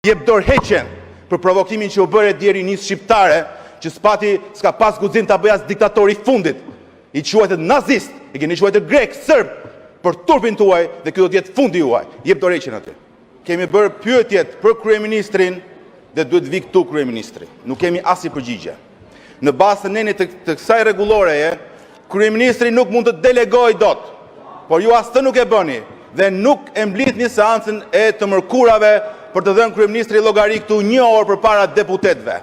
Jep dorëheqjen për provokimin që u bëre djeri nis shqiptare, që s'ka pas guxim ta bëj as diktatori i fundit, i quajtet nazist, i keni quajtur grek, serb, për turpin tuaj dhe ky do të jetë fundi juaj. Jep dorëheqjen aty. Kemi bërë pyetjet për kryeministrin dhe duhet vi këtu kryeministri. Nuk kemi asnjë përgjigje. Në bazë të nenit të kësaj rregulloreje, kryeministri nuk mund të delegojë dot. Por ju as të nuk e bëni dhe nuk e mblidhni seancën e të mërkurave për të dhënë kryeministri llogari këtu 1 orë përpara deputetëve.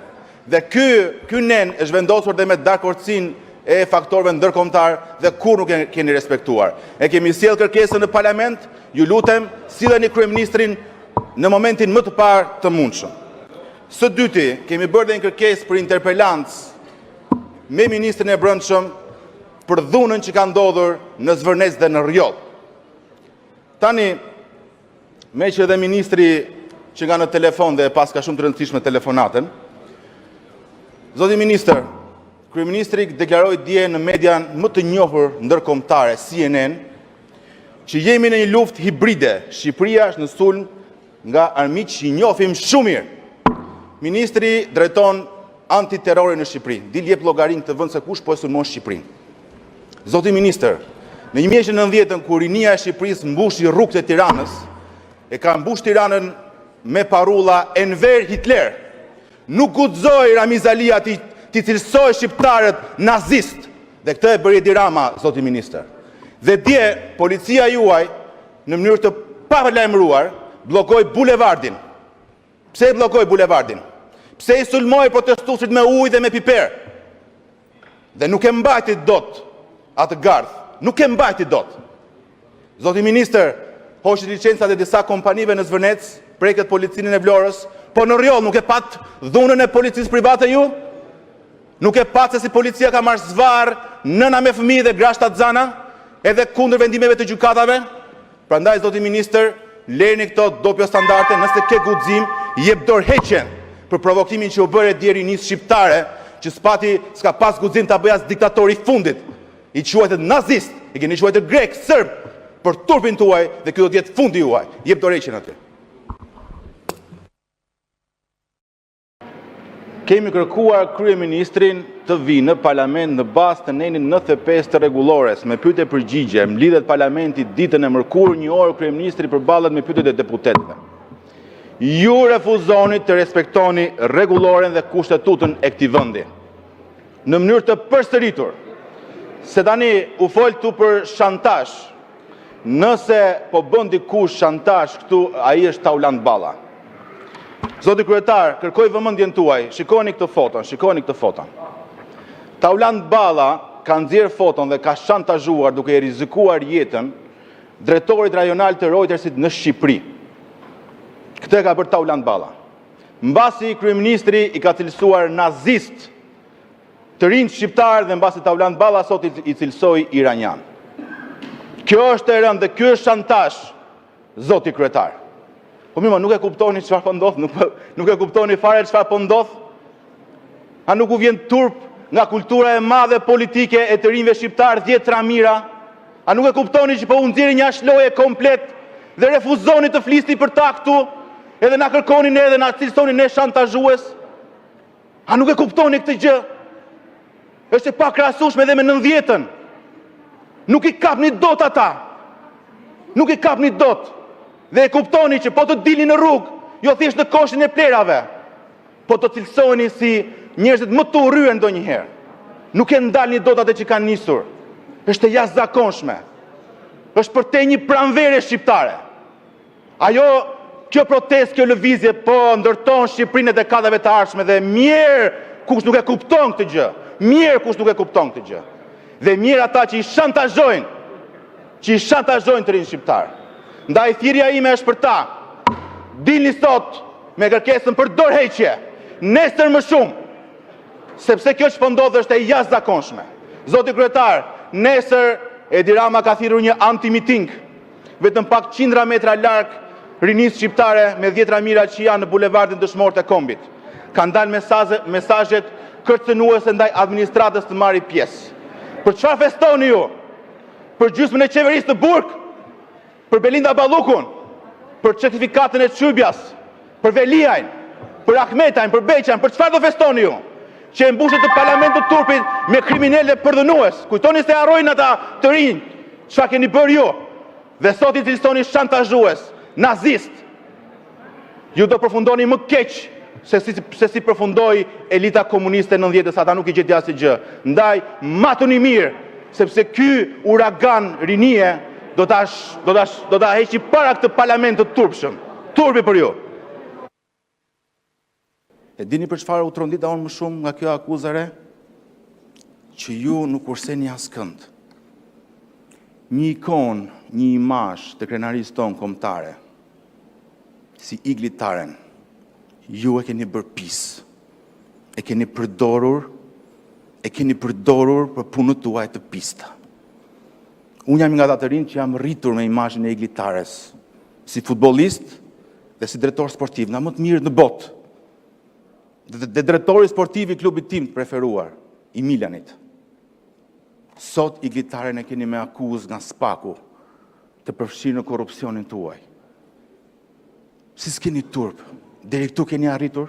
Dhe ky nen është vendosur dhe me dakordsinë e faktorëve ndërkombëtar dhe kur nuk e keni respektuar. E kemi sjell kërkesën në parlament, ju lutem, silleni kryeministrin në momentin më të parë të mundshëm. Së dyti, kemi bërë dhe një kërkesë për interpelancë me ministrin e Brendshëm për dhunën që ka ndodhur në Zvërnec dhe në Rjoll. Tani, me që edhe ministri që nga në telefon dhe pas ka shumë të rëndësishme telefonatën, zoti minister, kryeministri deklaroi dje në median më të njohur ndërkombëtare, CNN, që jemi në një luftë hibride. Shqipëria është në sulm nga armiq që i njohim shumë mirë. Ministri drejton antiterrorin në Shqipëri. Dil jep llogarinë të vend se kush po e sulmon Shqipërinë. Zoti minister, në 1990 kur rinia e Shqipërisë mbushi rrugët e Tiranës, e ka mbush Tiranën me parulla Enver Hitler. Nuk guxoi Ramiz Alia ti cilësoj shqiptarët nazist. Dhe këtë e bëri Edi Rama, zoti minister. Dhe dje, policia juaj, në mënyrë të palajmëruar, bllokoi bulevardin. Pse e bllokoi bulevardin? Pse i sulmoi protestuesit me ujë dhe me piper? Dhe nuk e mbajti dot atë gardh. Nuk e mbajti dot. Zoti minister, hoqi licencat e disa kompanive në Zvërnec, preket policinë e Vlorës, po në Rjoll nuk e pat dhunën e policisë private ju? Nuk e pat se si policia ka marrë zvarr nëna me fëmijë dhe grashta xana, edhe kundër vendimeve të gjykatave? Prandaj zoti minister, lejeni këto dopjo standarde, nëse ke guxim, jep dorëheqjen për provokimin që u bëre djeri nis shqiptare, që s'ka pas guxim ta bëj as diktatori i fundit, i quajtet nazist, i keni quajtur grek, serb, për turpin tuaj dhe ky do të jetë fundi juaj. Jep dorëheqjen aty. Kemi kërkuar kryeministrin të vinë në parlament në bazë të nenin 95 të rregullores me pyetje përgjigje. Mblidhet parlamenti ditën e mërkurë, 1 orë kryeministri përballet me pyetjet e deputetëve. Ju refuzoni të respektoni rregulloren dhe kushtetutën e këtij vendi. Në mënyrë të përsëritur, se tani u fol këtu për shantazh. Nëse po bën dikush shantazh këtu, ai është Tauland Balla. Zoti kryetar, kërkoj vëmendjen tuaj. Shikoni këtë foton. Tauland Balla ka nxjerr foton dhe ka shantazhuar duke i rrezikuar jetën drejtorit rajonal të Reutersit në Shqipëri. Këtë ka bërë Tauland Balla. Mbasi kryeministri i ka cilësuar nazist të rinj shqiptar dhe mbasi Tauland Balla sot i cilësoi iranian. Kjo është e rëndë dhe ky është shantazh, zoti kryetar. Po mirë, nuk e kuptoni çfarë po ndodh, nuk e kuptoni fare çfarë po ndodh. A nuk u vjen turp nga kultura e madhe politike e të rinjve shqiptar 10 ramira? A nuk e kuptoni që po u nxjerrni një ashloje komplet dhe refuzoni të flisni për ta këtu, edhe na kërkoni ne dhe na cilësoni ne shantazhues? A nuk e kuptoni këtë gjë? Është e pakrahasueshme edhe me 90-ën. Nuk i kapni dot ata. Nuk i kapni dot. Dhe e kuptoni që po të dilni në rrugë, jo thjesht në koshin e plerave, po të cilësoni si njerëzit më të urryer ndonjëherë. Nuk e ndalni dot atë që kanë nisur. Është e jashtëzakonshme. Është për te një pranvere shqiptare. Kjo protestë, kjo lëvizje po ndërton Shqipërinë e dekadave të ardhshme dhe mirë kush nuk e kupton këtë gjë. Mirë kush nuk e kupton këtë gjë. Dhe mirë ata që i shantazhojnë, të rinj shqiptar. Ndaj thirrja ime është për ta. Dilni sot me kërkesën për dorëheqje, nesër më shumë, sepse kjo që po ndodh është e jashtëzakonshme. Zoti kryetar, nesër Edi Rama ka thirrur një anti-miting, vetëm pak qindra metra larg rinisë shqiptare me 10 ramira që janë në bulevardin Dëshmorët e Kombit. Kanë dalë mesazhet kërcënuese ndaj administratës të marrë pjesë. Për çfarë festoni ju? Për gjysmën e qeverisë të Burg? Për Belinda Ballukun? Për certifikatën e Çybjas? për Veliajn, për Ahmetajn, për Beqajn, për çfarë do festoni ju? Që e mbushet të parlamentit turpit me kriminele përdhënues. Kujtoni se harrojnë ata të rinj, çfarë keni bërë ju? Dhe sot i cilësoni shantazhues, nazist. Ju do përfundoni më keq se si përfundoi elita komuniste në 90-s, ata nuk i gjeti asnjë gjë. Ndaj matuni mirë, sepse ky uragan rinie do ta heqi para këtë parlament të turpshëm. Turpi për ju. E dini për çfarë u trondita unë më shumë nga kjo akuzare? Që ju nuk urseni askënd. Një ikon, një imazh të krenarisë tonë kombëtare, si Igli Taren, ju e keni bërë pis. E keni përdorur për punët tuaj të pista. Unë jam nga ata të rinj që jam rritur me imazhin e Iglit Tares, si futbollist dhe si drejtor sportiv, nga më të mirë në botë. Dhe drejtori sportiv i klubit tim të preferuar, i Milanit. Sot Igli Taren e keni me akuzë nga Spaku të përfshirë në korrupsionin tuaj. Si s'keni turp, deri këtu keni arritur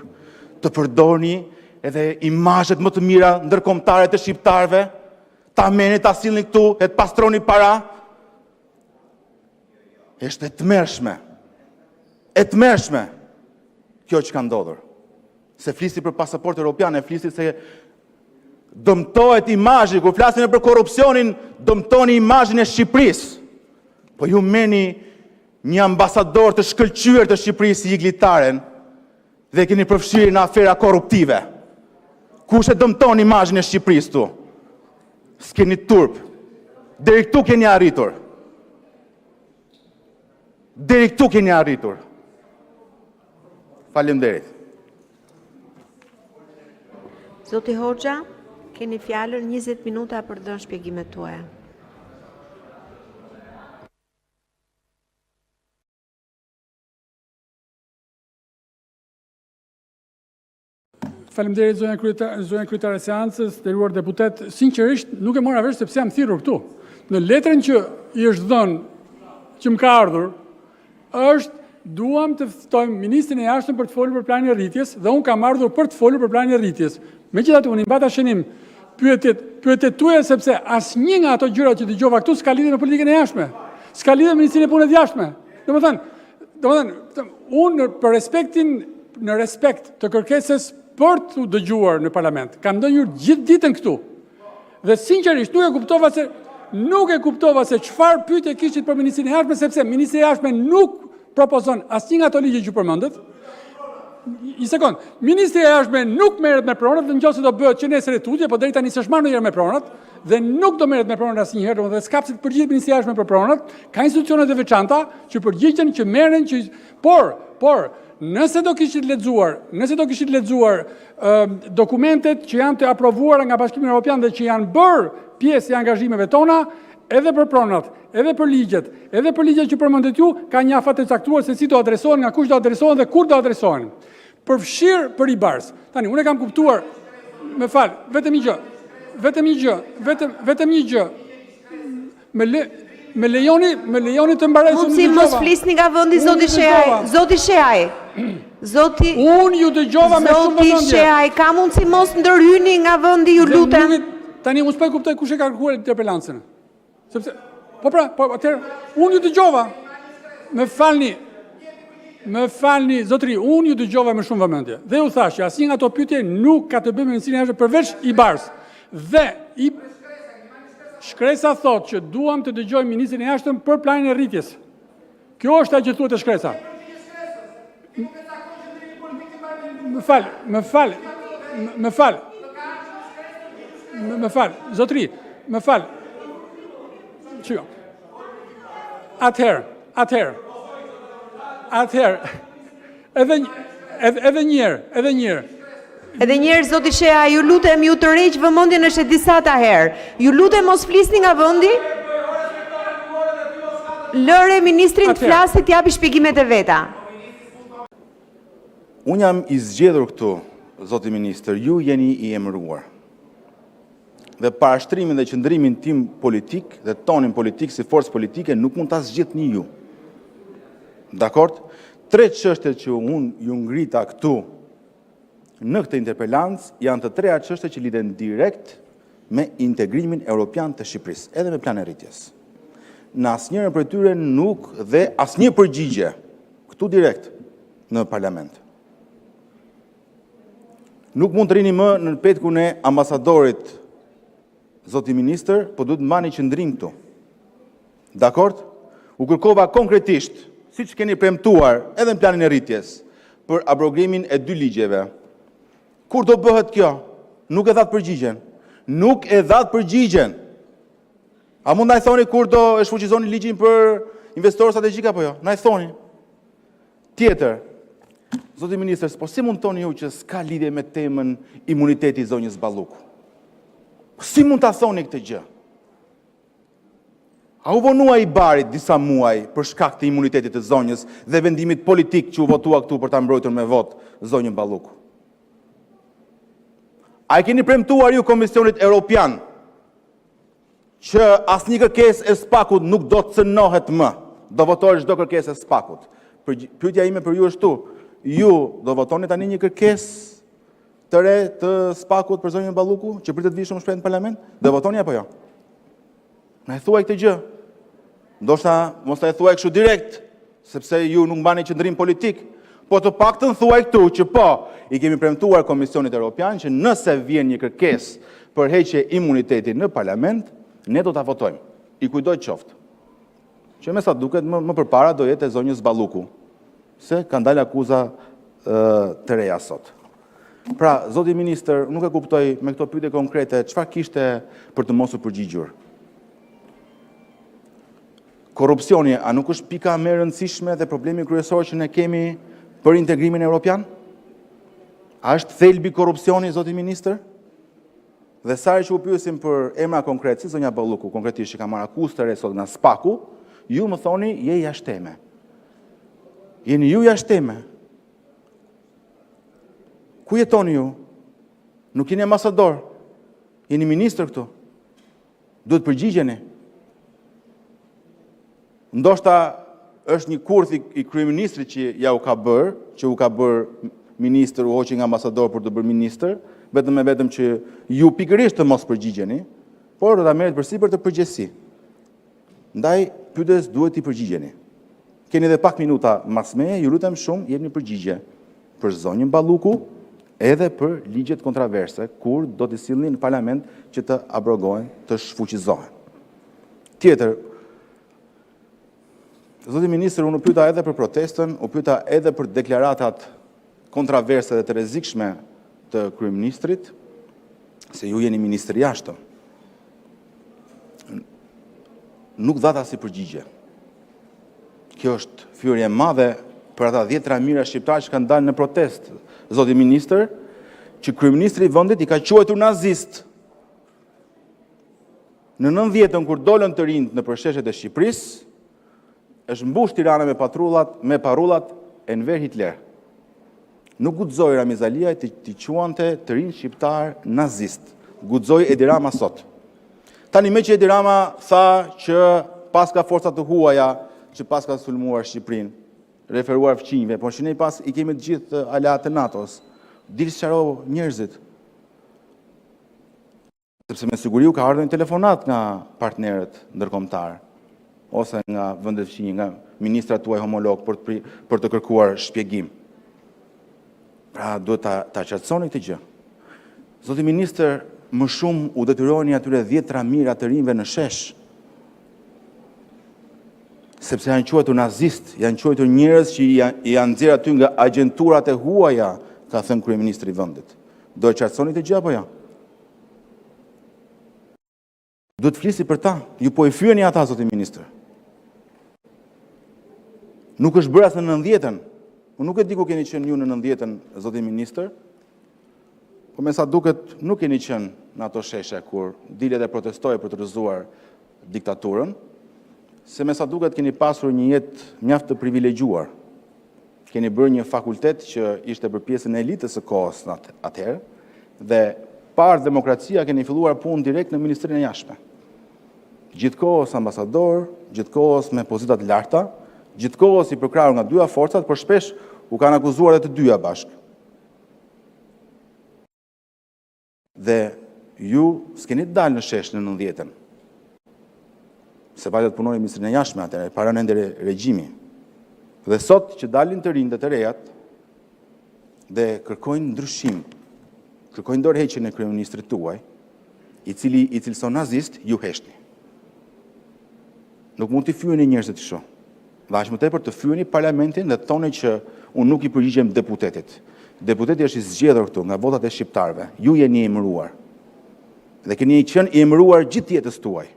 të përdorni edhe imazhet më të mira ndërkombëtare të shqiptarëve, ta merrni ta sillni këtu e të pastroni para. Është e tmerrshme kjo që ka ndodhur. Se flisi për pasaport europian, e flisi se dëmtohet imazhi, kur flasin për korrupsionin, dëmtoni imazhin e Shqipërisë. Po ju merrni një ambasador të shkëlqyer të Shqipërisë, Igli Taren, dhe keni përfshirë në afera korruptive. Kush e dëmton imazhin e Shqipërisë tu? S'keni turp. Deri këtu keni arritur. Faleminderit. Zoti Hoxha, keni fjalën 20 minuta për të dhënë shpjegimet tuaja. Faleminderit zonja kryetare e seancës, nderuar deputet. Sinqerisht nuk e mora vesh sepse jam thirrur këtu. Në letrën që i është dhënë, që më ka ardhur, është duam të ftojmë ministrin e jashtëm për të folur për planin e rritjes dhe unë kam ardhur për të folur për planin e rritjes. Megjithatë unë i mbata shënim pyetjet tuaja sepse asnjë nga ato gjëra që dëgjova këtu s'ka lidhje me politikën e jashtme. S'ka lidhje me Ministrinë e Punëve të Jashtme. Domethënë, unë në respekt të kërkesës për të dëgjuar në parlament, kam ndonjur gjithë ditën këtu. Dhe sinqerisht nuk e kuptova se çfarë pyetje kishit për Ministrinë e Jashtme, sepse Ministri i Jashtme nuk propozon asnjë nga ato ligje që përmendet. Një sekond, Ministri i Jashtme nuk merret me pronat, dhe nëse do bëhet që nesër e tutje, po deri tani s'është marrë ndonjëherë me pronat, dhe nuk do merret me pronat asnjëherë, dhe s'ka pse të përgjigjet Ministri i Jashtme për pronat, ka institucionet e veçanta që përgjigjen, që merren, por nëse do kishit lexuar dokumentet që janë të aprovuara nga Bashkimi Evropian dhe që janë bërë pjesë e angazhimeve tona, edhe për pronat, edhe për ligjet që përmendet ju, ka një afat të caktuar se si do adresohen, nga kush do adresohen dhe kur do adresohen. Përfshirë për i bars. Tani, unë e kam kuptuar, me falë, vetëm një gjë, me lejoni të mbarej Mund si mos flisni nga vëndi, Zoti Sheaj. Unë ju dëgjova me shumë vëmendje. Zoti Sheaj, ka mund si mos ndërhyni nga vëndi, ju lutem. Tani, unë s'po e kuptoj kush e ka kërkuar interpelancën. Sepse, atëherë, unë ju dëgjova, me falni, zotëri, unë ju dëgjova me shumë vëmendje. Dhe u thashë, asnjë nga ato pyetje nuk ka të bëjë me Ministrinë e Jashtme përveç i bars. Dhe shkresa thot që duam të dëgjojmë Ministrin e Jashtëm për planin e rritjes. Kjo është ajo që thuhet e shkresa. Më fal, zotëri, më fal. Çio. Atëherë. Edhe një herë. Edhe njerë, Zoti Shea, ju lutem ju të rreq vëmendjen është e disata herë. Ju lutem mos flisni nga vendi. Lëre ministrin të flasë, të japi shpjegimet e veta. Unë jam i zgjedhur këtu, Zoti Ministër, ju jeni i emëruar. Dhe parashtrimin dhe qëndrimin tim politik dhe tonin politik si forcë politike nuk mund ta zgjidhni ju. Dakord? tre çështjet që unë ju ngrita këtu në këtë interpelancë janë të treja çështje që lidhen direkt me integrimin evropian të Shqipërisë, edhe me planin e rritjes. Në asnjërin prej tyre nuk dhe asnjë përgjigje këtu direkt në parlament. Nuk mund të rini më në petkun e ambasadorit, zoti ministër, po duhet mbani qëndrim këtu. Dakord? U kërkova konkretisht, siç keni premtuar edhe në planin e rritjes, për abrogimin e 2 ligjeve. Kur do bëhet kjo? Nuk e thatë përgjigjen. Nuk e thatë përgjigjen. A mund na i thoni kur do e shfuqizoni ligjin për investorë strategjik apo jo? Na i thoni. Tjetër, zoti ministër, po si mund toni ju që s'ka lidhje me temën imuniteti i zonjës Balluku? Si mund ta thoni këtë gjë? A u vonua i barit disa muaj për shkak të imunitetit të zonjës dhe vendimit politik që u votua këtu për ta mbrojtur me votë zonjën Balluku? A e keni premtuar ju Komisionit Evropian që asnjë kërkesë e SPAK-ut nuk do të cënohet më, do votohet çdo kërkesë e SPAK-ut? Pyetja ime për ju është këtu, ju do votoni tani një kërkesë të re të SPAK-ut për zonjën Balluku që pritet vi shumë shpejt në parlament? Do votoni apo jo? Na e thuaj këtë gjë. Ndoshta mos ta e thuaj kështu direkt, sepse ju nuk mbani qëndrim politik, po të paktën thuaj këtu që po, i kemi premtuar Komisionit Evropian që nëse vjen një kërkesë për heqje imunitetit në parlament, ne do ta votojmë. I kujdoj qoftë. Që me sa duket më përpara do jetë e zonjës Balluku, se kanë dalë akuza të reja sot. Pra, zoti ministër, nuk e kuptoj me këto pyetje konkrete, çfarë kishte për të mos u përgjigjur? Korrupsioni, a nuk është pika më e rëndësishme dhe problemi kryesor që ne kemi për integrimin evropian? A është thelbi korrupsioni, zoti ministër? Dhe sa herë që u pyesim për emra konkret, si zonja Balluku, konkretisht që ka marrë akuzë të re sot nga SPAK-u, ju më thoni je jashteme. Jeni ju jashteme. Ku jetoni ju? Nuk jeni ambasador. Jeni ministër këtu. Duhet përgjigjeni. Ndoshta është një kurth i kryeministrit që ja u ka bërë ministër, u hoqi nga ambasador për të bërë ministër, vetëm që ju pikërisht të mos përgjigjeni, por do ta merret përsipër të përgjegjësi. Ndaj pyetjes duhet i përgjigjeni. Keni edhe pak minuta mas meje, ju lutem shumë, jepni përgjigje për zonjën Balluku, edhe për ligjet kontraverse, kur do të sillni në parlament që të abrogohen, të shfuqizohen. Tjetër, zoti ministër, unë u pyeta edhe për protestën, u pyeta edhe për deklaratat kontraverse dhe të rrezikshme të kryeministrit, se ju jeni ministër i jashtëm. Nuk dhata si përgjigje. Kjo është fyerje e madhe për ata 10 mijëra shqiptarë që kanë dalë në protest, zoti ministër, që kryeministri i vendit i ka quajtur nazist. Në 90-ën kur dolën të rinjt në përsheshet e Shqipërisë, është mbush Tirana me parullat Enver Hitler. Nuk guxoi Ramiz Aliaj të quante të rinj shqiptar nazist. Guxoi Edi Rama sot. Tani me që Edi Rama tha që pas ka forcat të huaja që pas ka sulmuar Shqipërinë, referuar fqinjve, por që ne pas i kemi të gjithë aleat të NATO-s. Dilë sqaro njerëzit. Sepse me siguri u ka ardhur një telefonat nga partnerët ndërkombëtar ose nga vendet fqinjë, nga ministrat tuaj homolog për të kërkuar shpjegim. Pra duhet ta qartësoni këtë gjë. Zoti ministër, më shumë u detyroni atyre 10 mijëra të rinjve në shesh, sepse janë quajtur nazist, janë quajtur njerëz që janë nxjerrë aty nga agjenturat e huaja, ka thënë kryeministri i vendit. Do e qartësoni këtë gjë apo jo? Duhet flisi për ta. Ju po i fyeni ata, zoti ministër. Nuk është bërë as në 90-ën. Unë nuk e di ku keni qenë ju në 90-ën, zoti ministër, po me sa duket nuk keni qenë në ato sheshe kur dilet e protestoi për të rrëzuar diktaturën, se me sa duket keni pasur një jetë mjaft të privilegjuar. Keni bërë një fakultet që ishte për pjesën e elitës së kohës atëherë, dhe parë demokracia keni filluar punë direkt në Ministrinë e Jashtme. Gjithkohës ambasador, gjithkohës me pozitat larta, gjithkohës i përkrahur nga dyja forcat, por shpesh u kanë akuzuar edhe të dyja bashkë. Dhe ju s'keni dalë në shesh në 90-ën. Se pajtë të punoni ministrin e jashtme atëre, para në ndër regjimi. Dhe sot që dalin të rinë dhe të rejat, dhe kërkojnë ndryshim, kërkojnë dorëheqjen e kryeministrit tuaj, i cili son nazist, ju heshni. Nuk mund t'i fyeni njerëzit të shoh. Dhe aq më tepër të fyeni parlamentin dhe thoni që unë nuk i përgjigjem deputetit. Deputeti është i zgjedhur këtu nga votat e shqiptarëve. Ju jeni emëruar. Dhe keni qenë i emëruar gjithë jetës tuaj,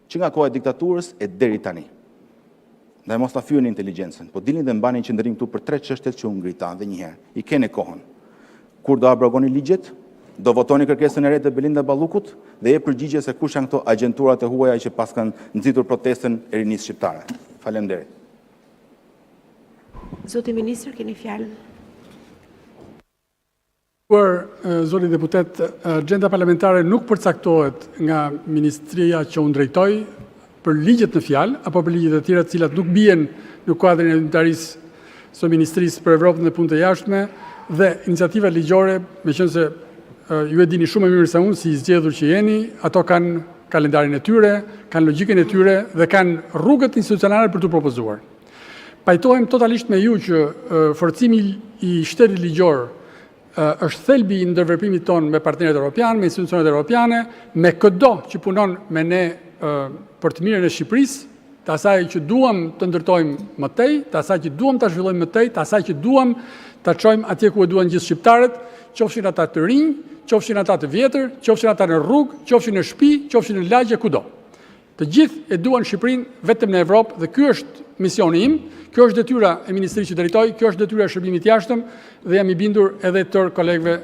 që nga koha e diktaturës e deri tani. Dhe mos ta fyeni inteligjencën, po dilni dhe mbani qendrim këtu për 3 çështjet që u ngrita dhe një herë. I keni kohën. Kur do abrogoni ligjet, do votoni kërkesën e re të Belinda Ballukut dhe e përgjigje se kush janë këto agjenturat e huaja që pas kanë nxitur protestën e rinisë shqiptare. Faleminderit. Zoti Ministër, keni fjalën. Zoti deputet, agjenda parlamentare nuk përcaktohet nga ministria që unë drejtoj për ligjet në fjalë, apo për ligjet e tjera të cilat nuk bien në kuadrin e unitarisë së Ministrisë për Evropën dhe Punë të Jashtme dhe iniciativat ligjore, meqense ju e dini shumë më mirë se unë si i zgjedhur që jeni, ato kanë kalendarin e tyre, kanë logjikën e tyre dhe kanë rrugët institucionale për të propozuar. Pajtohem totalisht me ju që forcimi i shtetit ligjor është thelbi i ndërveprimit tonë me partnerët evropianë, me institucionet evropiane, me çdo që punon me ne për të mirën e Shqipërisë, të asaj që duam të ndërtojmë më tej, të asaj që duam të zhvillojmë më tej, të asaj që duam të çojmë atje ku e duan gjithë shqiptarët, qofshin ata të rinj, qofshin ata të vjetër, qofshin ata në rrugë, qofshin në shtëpi, qofshin në lagje, kudo. Të gjithë e duan Shqipërinë vetëm në Evropë dhe ky është misioni im, kjo është detyra e ministrisë që drejtoj, kjo është detyra e shërbimit jashtëm dhe jam i bindur edhe tërë kolegëve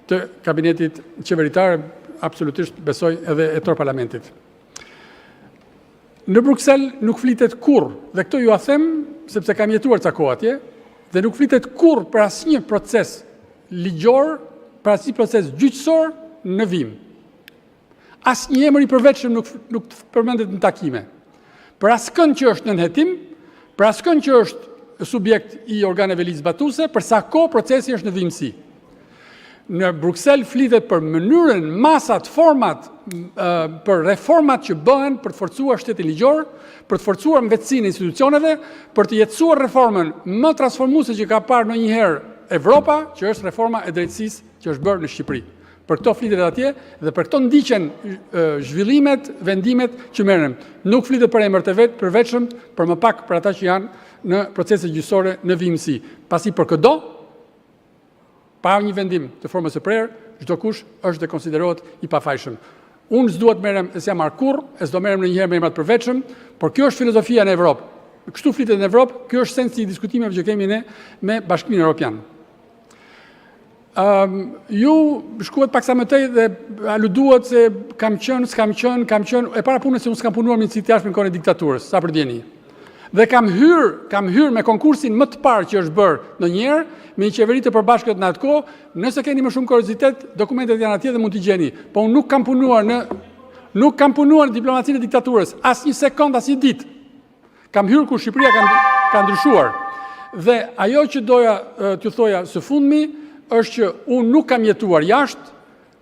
të kabinetit qeveritar, absolutisht besoj edhe e tërë parlamentit. Në Bruksel nuk flitet kurrë, dhe këto ju a them sepse kam jetuar ca kohë atje, dhe nuk flitet kurrë për asnjë proces ligjor, për asnjë proces gjyqësor në vim. Asnjë emër i përveçshëm nuk përmendet në takime. Për askënd që është në nënhetim, për askënd që është subjekt i organeve ligjzbatuese, për sa kohë procesi është në vimësi. Në Bruksel flitet për mënyrën, masat, format, për reformat që bëhen për të forcuar shtetin ligjor, për të forcuar mbetësinë e institucioneve, për të jetësuar reformën më transformuese që ka parë ndonjëherë Evropa, që është reforma e drejtësisë që është bërë në Shqipëri. Për këto flitet atje dhe për këto ndiqen zhvillimet, vendimet që merren. Nuk flitet për emër të përveçëm, për më pak për ata që janë në procese gjyqësore në vimësi. Pasi për këdo, pa një vendim të formës së prerë, çdo kush është dhe konsiderohet i pafajshëm. Unë s'duhet merrem e s'jam marrë kurrë, e s'do merrem ndonjëherë me emra të përveçëm, por kjo është filozofia në Evropë. Kështu flitet në Evropë, kjo është sensi i diskutimeve që kemi ne me Bashkimin Evropian. Ju shkuat paksa më tej dhe aluduat se kam qenë, e para punës se unë s'kam punuar me ministritë jashtme në kohën e diktaturës, sa për djeni. Dhe kam hyrë me konkursin më të parë që është bërë ndonjëherë me një qeveri të përbashkët në atë kohë, nëse keni më shumë kuriozitet, dokumentet janë atje dhe mund t'i gjeni. Po unë nuk kam punuar në diplomacinë e diktaturës, as një sekond, as një ditë. Kam hyrë kur Shqipëria ka ndryshuar. Dhe ajo që doja t'ju thoja së fundmi është që unë nuk kam jetuar jashtë,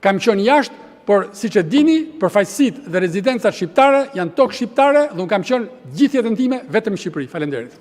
kam qenë jashtë, por siç e dini, përfaqësitë dhe rezidencat shqiptare janë tokë shqiptare dhe unë kam qenë gjithë jetën time vetëm në Shqipëri. Faleminderit.